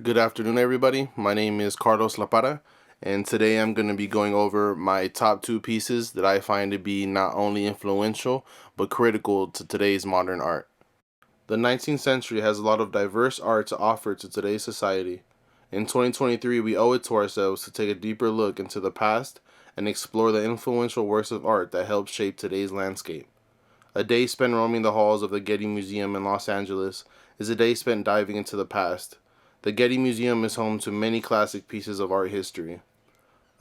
Good afternoon, everybody. My name is Carlos Lapara, and today I'm going to be going over my top two pieces that I find to be not only influential but critical to today's modern art. The 19th century has a lot of diverse art to offer to today's society. In 2023, we owe it to ourselves to take a deeper look into the past and explore the influential works of art that helped shape today's landscape. A day spent roaming the halls of the Getty Museum in Los Angeles is a day spent diving into the past. The Getty Museum is home to many classic pieces of art history.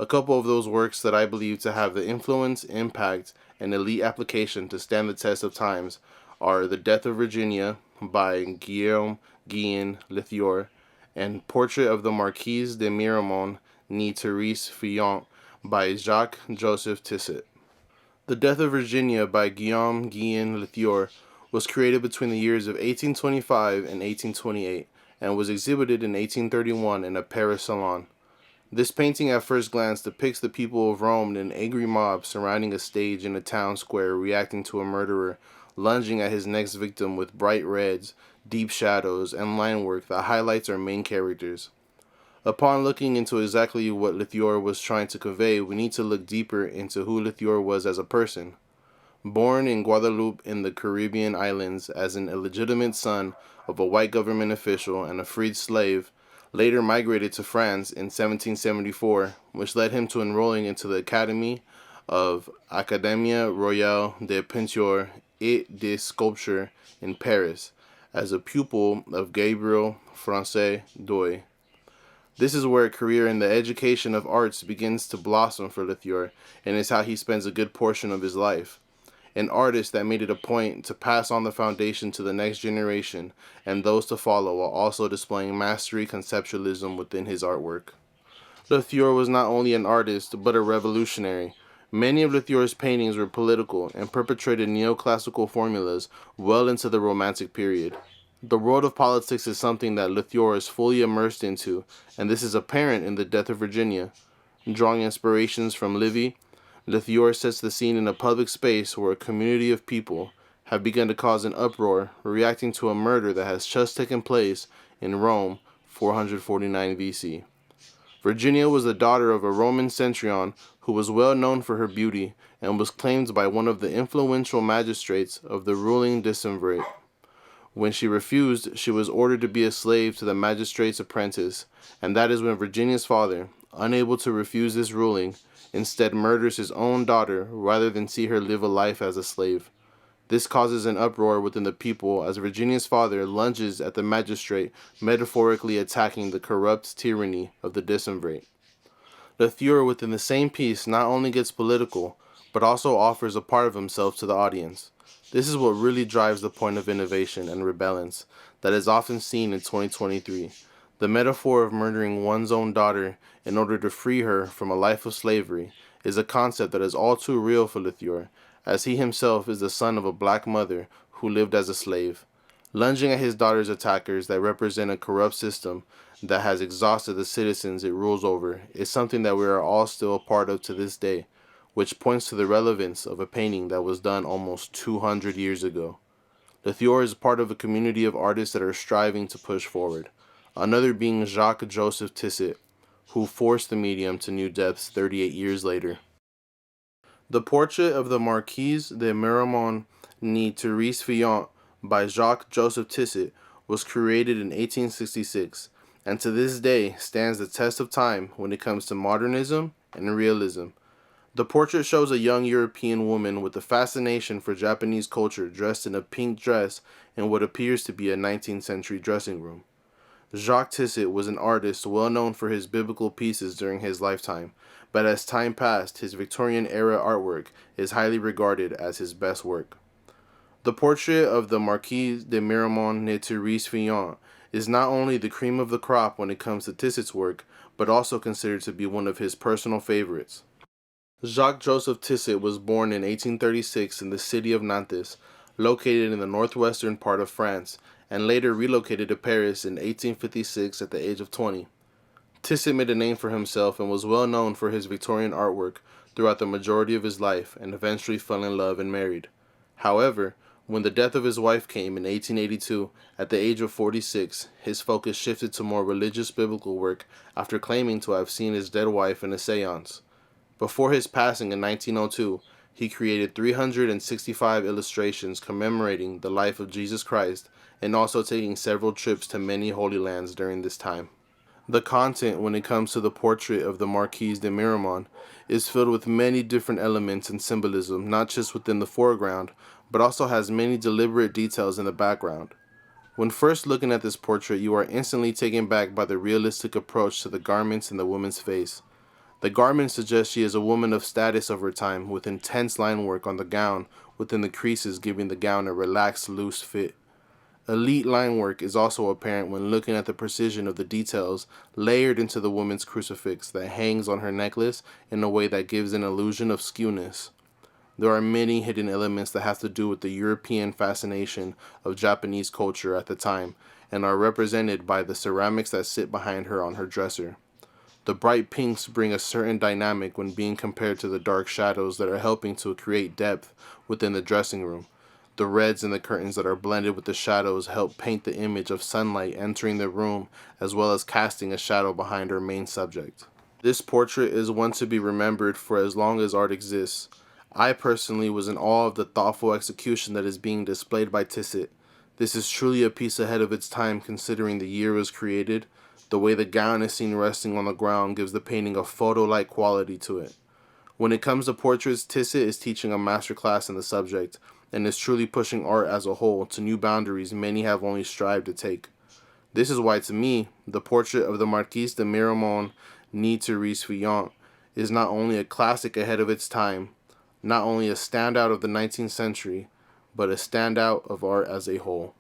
A couple of those works that I believe to have the influence, impact, and elite application to stand the test of times are The Death of Virginia by Guillaume-Guillon Lethière and Portrait of the Marquise de Miramont ni Therese Fillon by Jacques-Joseph Tissot. The Death of Virginia by Guillaume-Guillon Lethière was created between the years of 1825 and 1828 and was exhibited in 1831 in a Paris salon. This painting at first glance depicts the people of Rome in an angry mob surrounding a stage in a town square reacting to a murderer lunging at his next victim with bright reds, deep shadows, and line work that highlights our main characters. Upon looking into exactly what Lethière was trying to convey, we need to look deeper into who Lethière was as a person. Born in Guadeloupe in the Caribbean islands as an illegitimate son of a white government official and a freed slave, later migrated to France in 1774, which led him to enrolling into the Academy of Académie Royale des Peintures et des Sculptures in Paris as a pupil of Gabriel Francais Doy. This is where a career in the education of arts begins to blossom for Lethière, and is how he spends a good portion of his life. An artist that made it a point to pass on the foundation to the next generation and those to follow while also displaying mastery conceptualism within his artwork. Lethière was not only an artist but a revolutionary. Many of Lethière's paintings were political and perpetrated neoclassical formulas well into the Romantic period. The world of politics is something that Lethière is fully immersed into, and this is apparent in The Death of Virginia. Drawing inspirations from Livy, Lethière sets the scene in a public space where a community of people have begun to cause an uproar, reacting to a murder that has just taken place in Rome 449 BC. Virginia was the daughter of a Roman centurion who was well known for her beauty and was claimed by one of the influential magistrates of the ruling decemvirate. When she refused, she was ordered to be a slave to the magistrate's apprentice, and that is when Virginia's father, unable to refuse this ruling, instead murders his own daughter rather than see her live a life as a slave. This causes an uproar within the people as Virginia's father lunges at the magistrate, metaphorically attacking the corrupt tyranny of the decemvirate. Lethière within the same piece not only gets political, but also offers a part of himself to the audience. This is what really drives the point of innovation and rebellions that is often seen in 2023. The metaphor of murdering one's own daughter in order to free her from a life of slavery is a concept that is all too real for Lethière, as he himself is the son of a black mother who lived as a slave. Lunging at his daughter's attackers that represent a corrupt system that has exhausted the citizens it rules over is something that we are all still a part of to this day, which points to the relevance of a painting that was done almost 200 years ago. Lethière is part of a community of artists that are striving to push forward, another being Jacques-Joseph Tissot, who forced the medium to new depths 38 years later. The Portrait of the Marquise de Miramont ni Therese Fillon by Jacques-Joseph Tissot was created in 1866, and to this day stands the test of time when it comes to modernism and realism. The portrait shows a young European woman with a fascination for Japanese culture dressed in a pink dress in what appears to be a 19th century dressing room. Jacques Tissot was an artist well known for his biblical pieces during his lifetime, but as time passed, his Victorian era artwork is highly regarded as his best work. The portrait of the Marquise de Miramont ne Therese Fillon is not only the cream of the crop when it comes to Tissot's work, but also considered to be one of his personal favorites. Jacques-Joseph Tissot was born in 1836 in the city of Nantes, located in the northwestern part of France, and later relocated to Paris in 1856 at the age of 20. Tissot made a name for himself and was well known for his Victorian artwork throughout the majority of his life and eventually fell in love and married. However, When the death of his wife came in 1882, at the age of 46, his focus shifted to more religious biblical work after claiming to have seen his dead wife in a seance. Before his passing in 1902, he created 365 illustrations commemorating the life of Jesus Christ and also taking several trips to many holy lands during this time. The content when it comes to the portrait of the Marquise de Miramon is filled with many different elements and symbolism, not just within the foreground, but also has many deliberate details in the background. When first looking at this portrait, you are instantly taken back by the realistic approach to the garments and the woman's face. The garments suggest she is a woman of status over time, with intense line work on the gown within the creases giving the gown a relaxed, loose fit. Elite line work is also apparent when looking at the precision of the details layered into the woman's crucifix that hangs on her necklace in a way that gives an illusion of skewness. There are many hidden elements that have to do with the European fascination of Japanese culture at the time and are represented by the ceramics that sit behind her on her dresser. The bright pinks bring a certain dynamic when being compared to the dark shadows that are helping to create depth within the dressing room. The reds in the curtains that are blended with the shadows help paint the image of sunlight entering the room as well as casting a shadow behind our main subject. This portrait is one to be remembered for as long as art exists. I personally was in awe of the thoughtful execution that is being displayed by Tissot. This is truly a piece ahead of its time considering the year it was created. The way the gown is seen resting on the ground gives the painting a photo-like quality to it. When it comes to portraits, Tissot is teaching a masterclass in the subject and is truly pushing art as a whole to new boundaries many have only strived to take. This is why, to me, the portrait of the Marquise de Miramon Nid to Risfillon is not only a classic ahead of its time, not only a standout of the 19th century, but a standout of art as a whole.